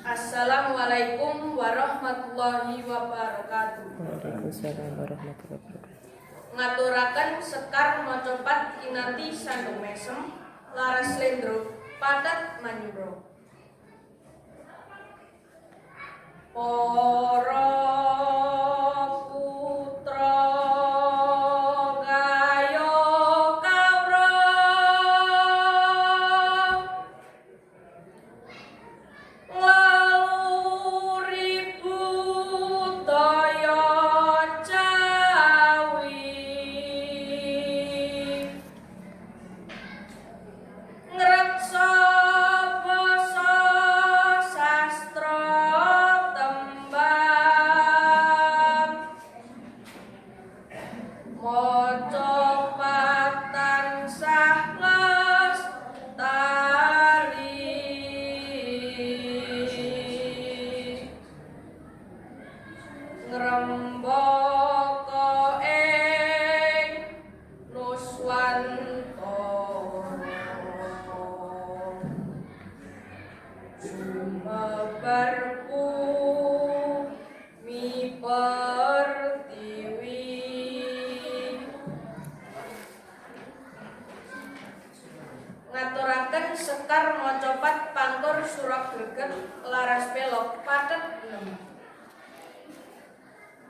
Assalamualaikum warahmatullahi wabarakatuh. Waalaikumsalam warahmatullahi wabarakatuh. Ngaturaken sekar mocopat kinanti sandung mesem laras lendro padat manyuro. Para putra kaya kawruh laluri budaya Jawi ngreksa basa sastra tembang maca tansah lestari ngrembaka ing nuswantara sumebar bumi pertiwi ngaturaken sekar mocopat pangkur surak greget laras belok padet 6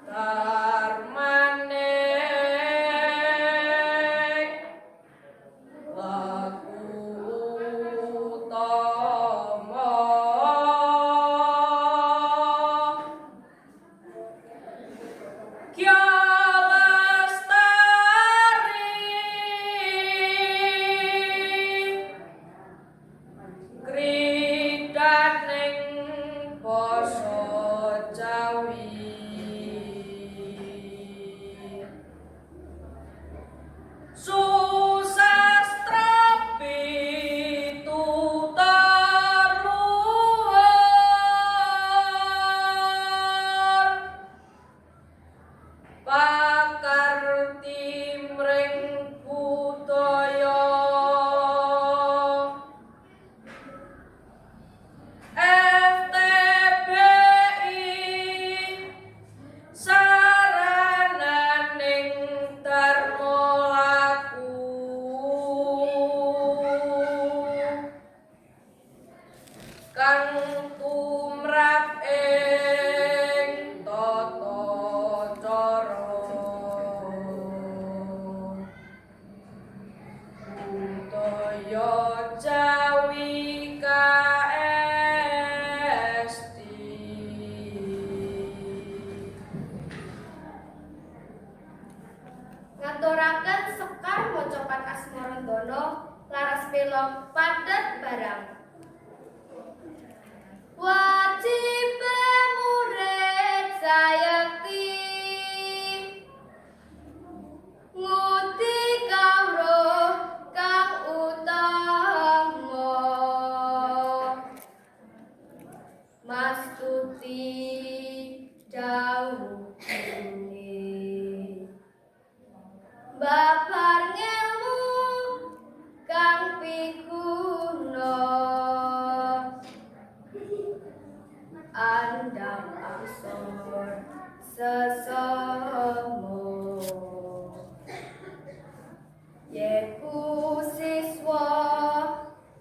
Darmane laku utama Kya lestari kridaning basa Jawi susastra pitutur luhur pakar timring budaya FTBI sarananing dharma laku kang tumrap ing tata cara budaya Jawi kaesti ngaturaken sekar mocopat asmarandana laras pelok padet barang wajib murid sayekti nguti kawruh kang utama mastuti dawuh babar ngelmu kang piguna andam aksor sesemo yeku siswa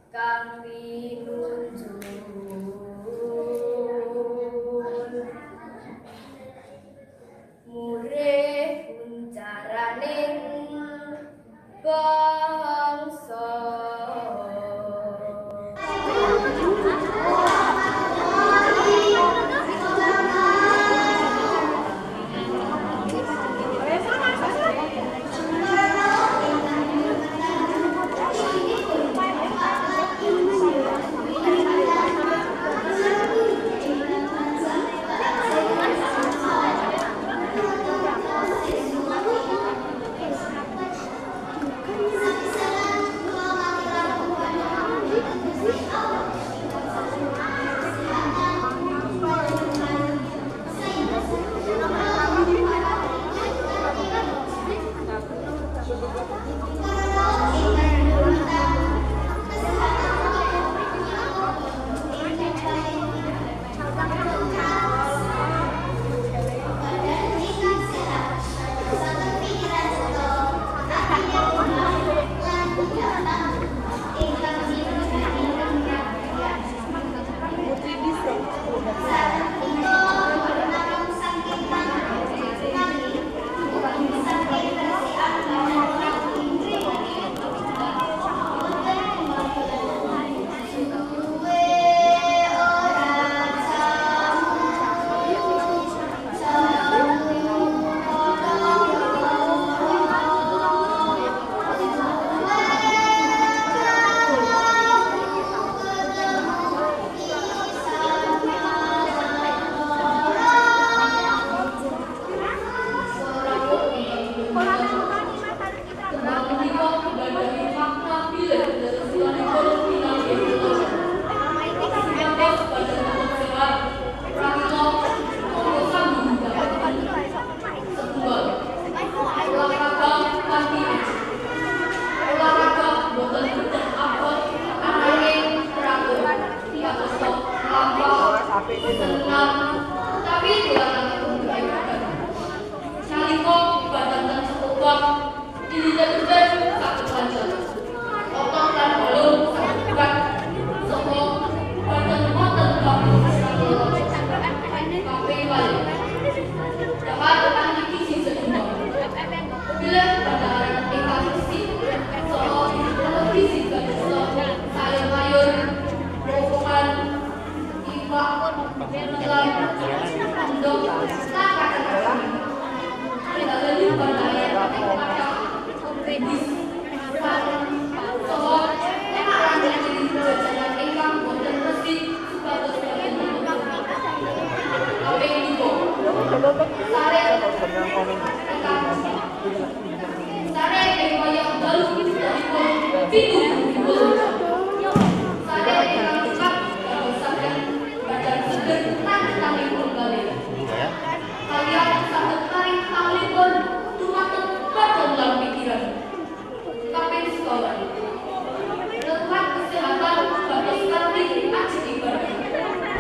kang pinunjul murid puncaraning bangsa.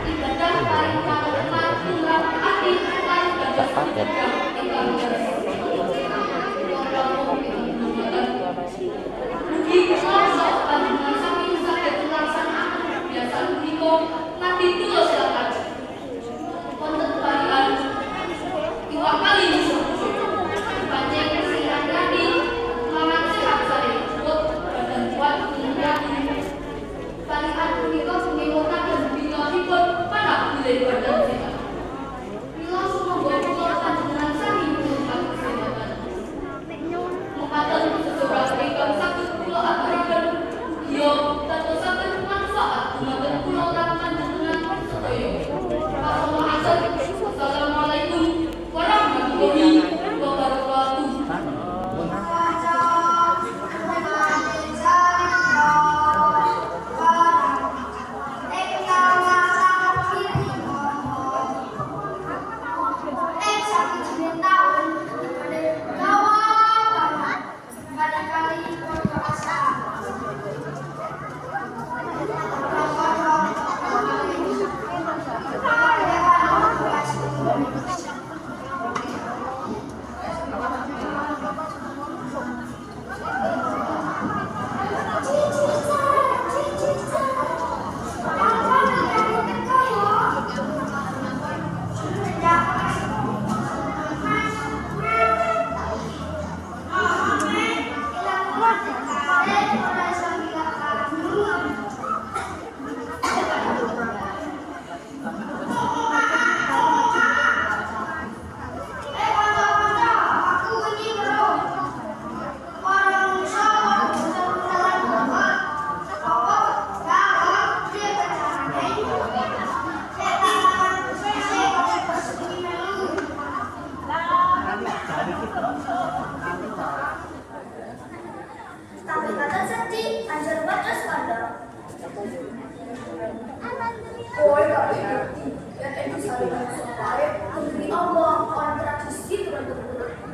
Ibadah paling paling tumrap hati lan dados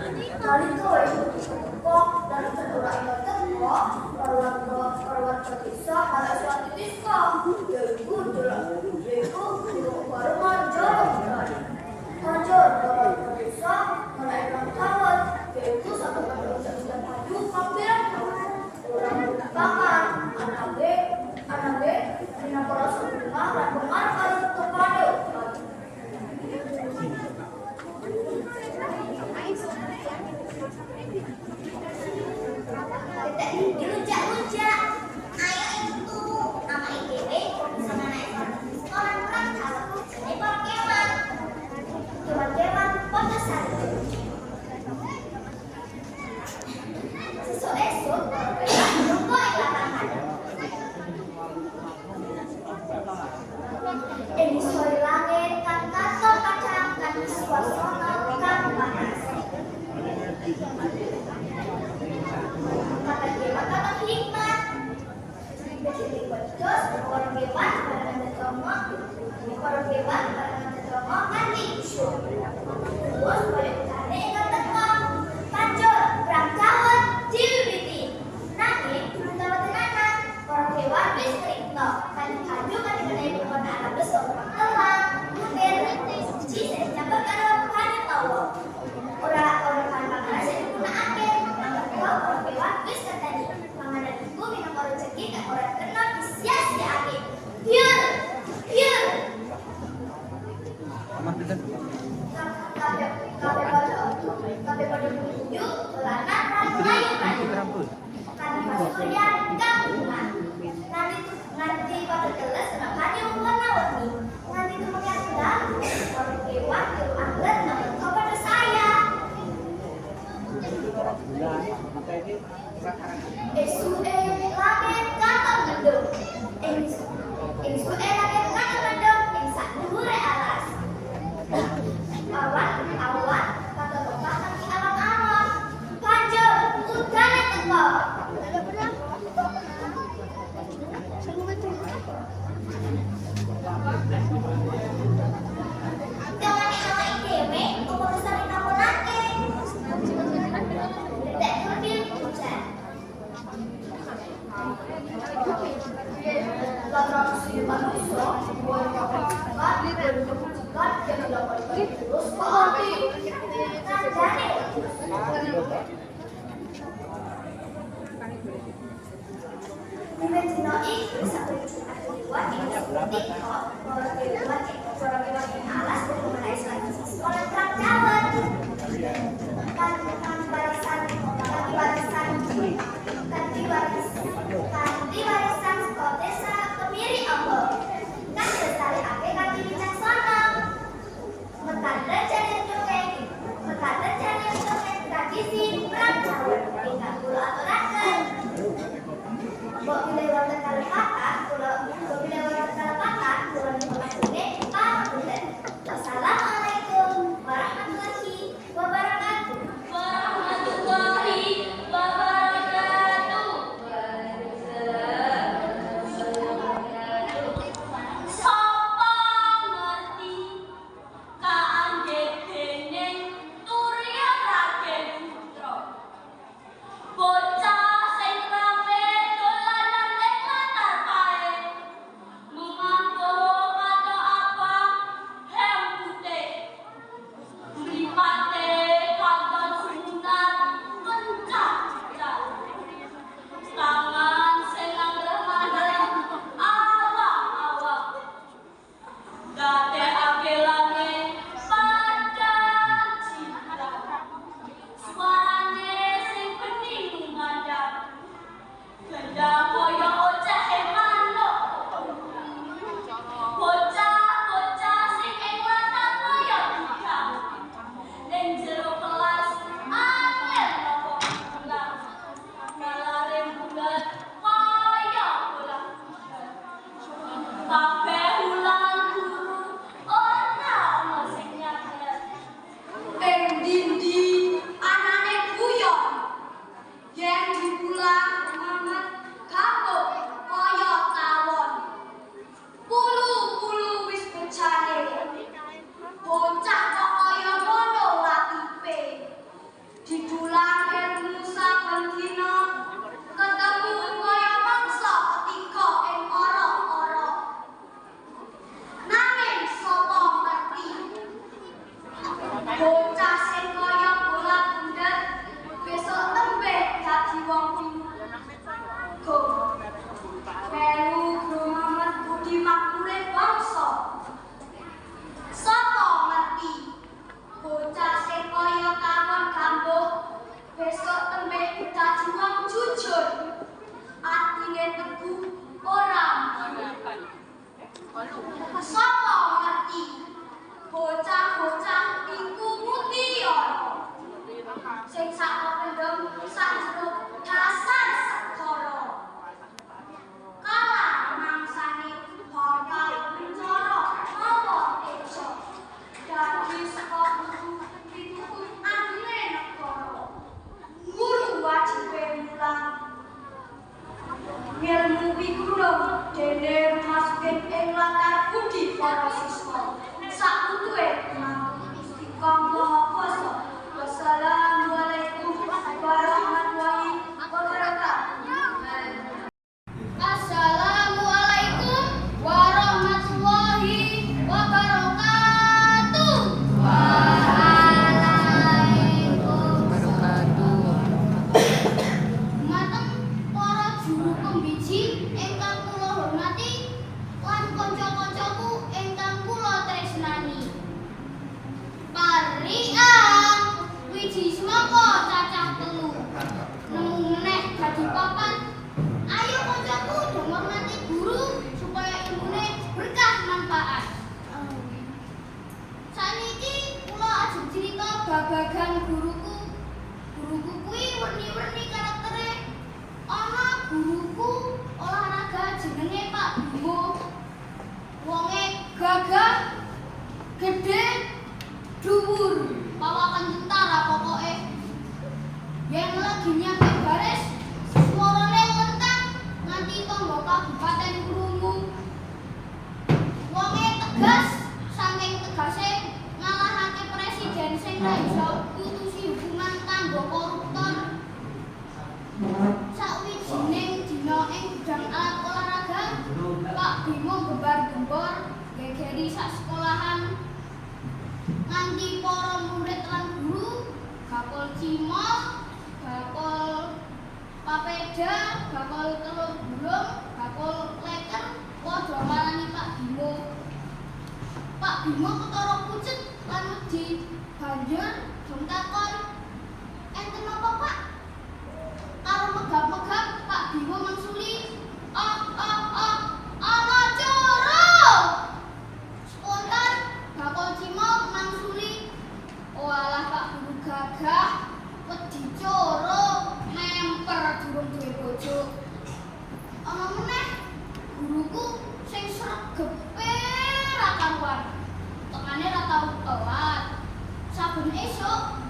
Nalika wis teko dan ora ilo teko warga desa malah suatu desa yaiku Baruman Joro Kanjor warga desa malah ilang kawat yaiku satu kali sudah maju hampir orang merupakan anake dina para sebelumah dan mengarahkan kepada dirujak-rujak. Ayo itu nama IGB bisa naik sekolah kurang kalau ini kewan potosari. Esok tunggu lapangan. Ini sore langit kan kantor kacang kan suasana kan panas. Kata dewa kata hikmat. Jadi betul orang hewan pada tercomok, orang hewan pada tercomok nanti usul. Terus boleh cari ikan tekong, pancur, berangkawan, cilbiti. Nanti berangkawan tenanan, orang hewan bis kerikno, kan kaju kan dikenai bukan alam besok, telang, mungkin, cise, campur karo kanu tawo. Orang kan panganan saya digunaake, orang hewan bis katani. Panganan iku minang orang cekik kan orang kenal disia-siaake. Biar. Kabeh pada yuk, lana layu kan. Kan pasukan gabungan. Nanti pada kelas kenapanya warna-warni. Nanti itu pakai sedang, orang hewan itu anglet namun kepada saya. Esue langit kata mendung. Esue langit kata mendung. Ing sak dhuwure alas. Awan kata tombak kaki alam-alam. Panjur udane teko. Jangan nama IDW, umur besar dinamunake. Dedek kerdil hujan. Lantaran si manusia, boleh mengatakan, yang dapat terus berarti nadane. Dino itu satu buat yang seperti orang yang alas dan mengenai sekolah prakjawan kan barisan sekolah desa kemiri ombok kan bestari ake kan bijaksana metanda jadi dongeng tradisi prakjawan tinggal pulau aturakan. Mbok lewat kali pakan, pulau lewat kali pakan, pulau ini Pak Bulet. Liang, wiji semangka cacah telu. Nemu meneh dadi papat. Ayo kancaku do ngormati guru supaya ilmune berkah manfaat. Saniki kula ajeng crita babagan guruku. Guruku kuwi werni-werni karaktere. Ana guruku olahraga jenenge Pak Bimo. Wonge gagah, gede, dhuwur, pawakan tentara pokoke. Yen lagi nyampe baris, suarane lentang nganti tangga kabupaten krungu. Wonge tegas, saking tegase ngalahake presiden sing ra iso mutusi hukuman kanggo koruptor. Sawijining dina ing gudang alat olahraga, Pak Bimo gembar-gembor gegeri sak sekolahan. Nganti para murid lan guru bakul cimol, bakul papeda, bakul telur gulung, bakul leker padha marani Pak Bimo. Pak Bimo ketara pucet lan wedi. Banjur dong takon, "Enten napa, Pak?" Karo megap-megap Pak Bimo mangsuli, ana coro." Spontan bakul cimol mangsuli, "Walah Pak Guru gagah, wedi coro, memper durung duwe bojo." Ana meneh guruku sing sregepe ra karuan. Tekane ra tau telat. Saben esuk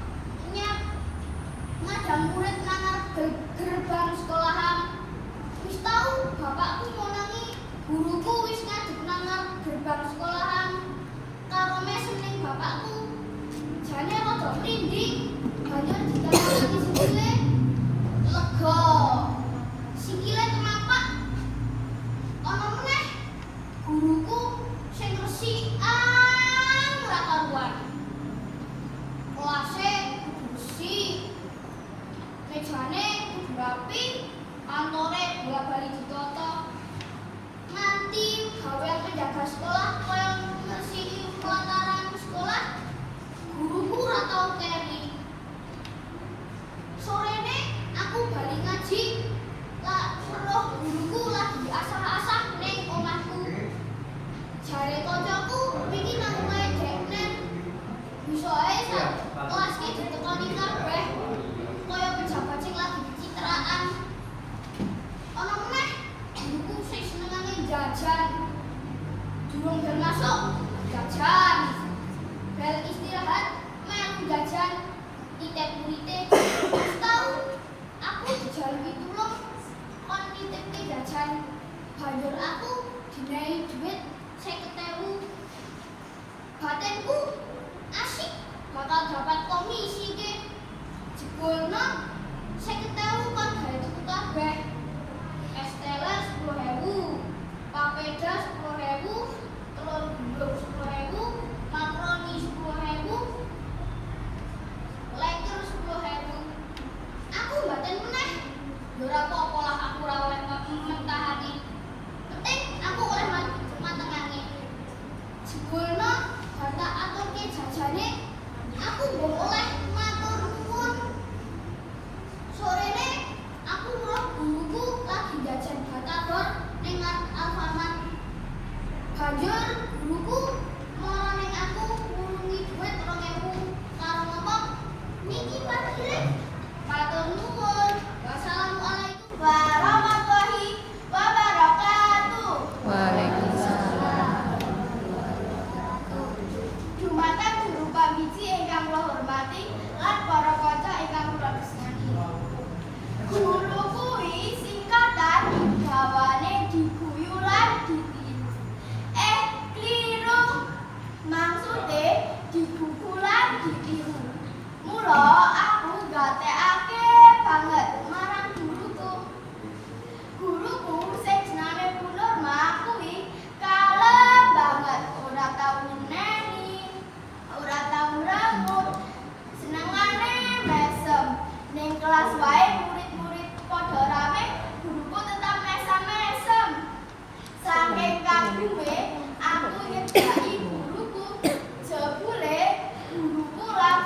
ngadang murid nang gerbang sekolahan. Wis tau bapakku monangi guruku wis ngadeg nang gerbang sekolahan. Karo mesem ning bapakku. Jane rada mrinding, banjur ditangi sikile. Lega. Sikile temapak. Ana meneh guruku sing resikan ra karuan. Kelase kudu bersih, mejane kudu rapi, kantore bola-bali ditata. Nganti gawean penjaga sekolah kaya ngresihi pelataran sekolah, guruku ra tau keri. Sorene aku bali ngaji, lah weruh guruku lagi asah-asah ning omahku. Jare kancaku wingi nang omahe deknen. Bisa ae sak kelas ki ditekoni kabeh. Kaya pejabat sing lagi pencitraan. Ana meneh guruku sing senengane jajan. Durung bel masuk, jajan. Bel istirahat, melu jajan. Titip murite, wis tau aku dijalui tulung kon nitipke jajan. Banjur aku dinehi dhuwit 50.000. Batinku asik bakal dapat komisi ke. Jebulno 50.000 kon gawe tuku kabeh. Es teler 10.000, papeda 10.000, telur gulung 10.000, makaroni 10.000, leker 10.000. Aku mbaten meneh. Yo ora apa-apa lah aku ora oleh mentahani. Penting aku oleh matengane. Jebulno bata aturke jajane, aku mbok oleh matur nuwun. Sorene aku weruh guruku lagi jajan batagor ning Alfamart. Banjur guruku mara ning aku ngulungi dhuwit 2.000 karo ngomong, "Niki parkire." Matur nuwun. Wassalamualaikum warahmatullahi wabarakatuh. Waalaikumsalam. Dumateng guru pambiji ingkang kula hormati lan para kanca ingkang kula tresnani. Guru kuwi singkatan gawane diguyu lan ditiru. Kliru. Maksude digugu lan ditiru. Mula aku gatekake banget marang guruku. Guruku sing jenenge Bu Nurma kuwi kalem banget, ora tau nyeneni, ora tau ngremut, senengane mesem. Ning kelas wae murid-murid padha rame, guruku tetap mesem-mesem. Saking kagume aku nyedaki guruku, jebule guruku ra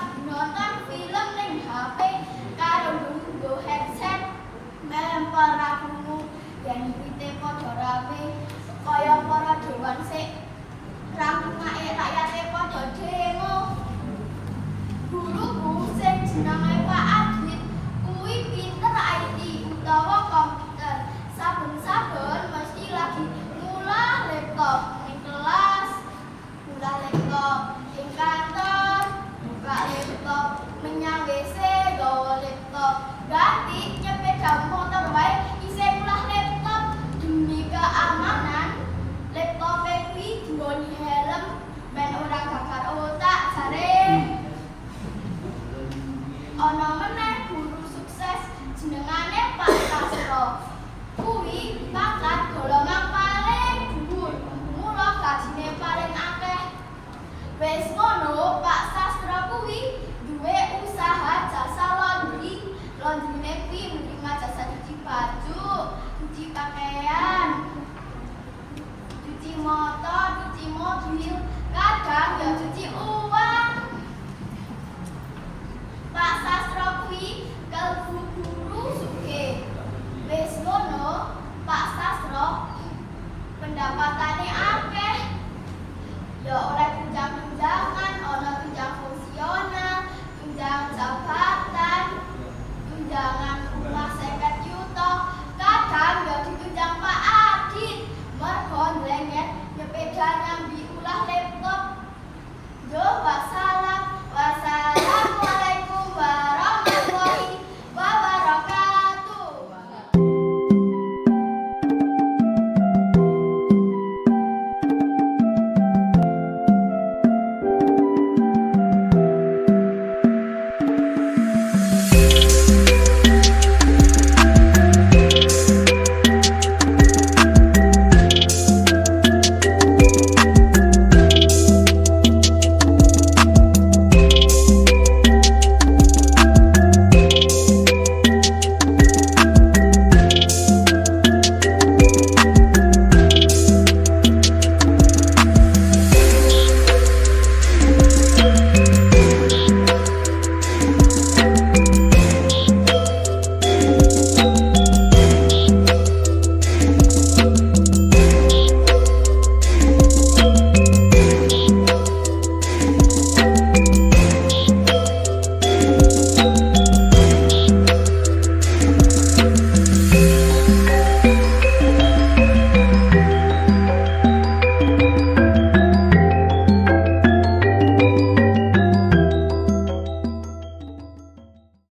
mobil, kadang ya cuci uang. Pak Sastro kuwi kalbu guru sugih. Wis ngono, Pak Sastro pendapatane akeh. Ya oleh tunjang-tunjangan, ana tunjang fungsional, tunjang jabatan, tunjangan rumah 50 juta, kadang ya ditunjang Pak Adit. Mergo ndlenget nyepeda nyambi ulah laptop. Yo Pak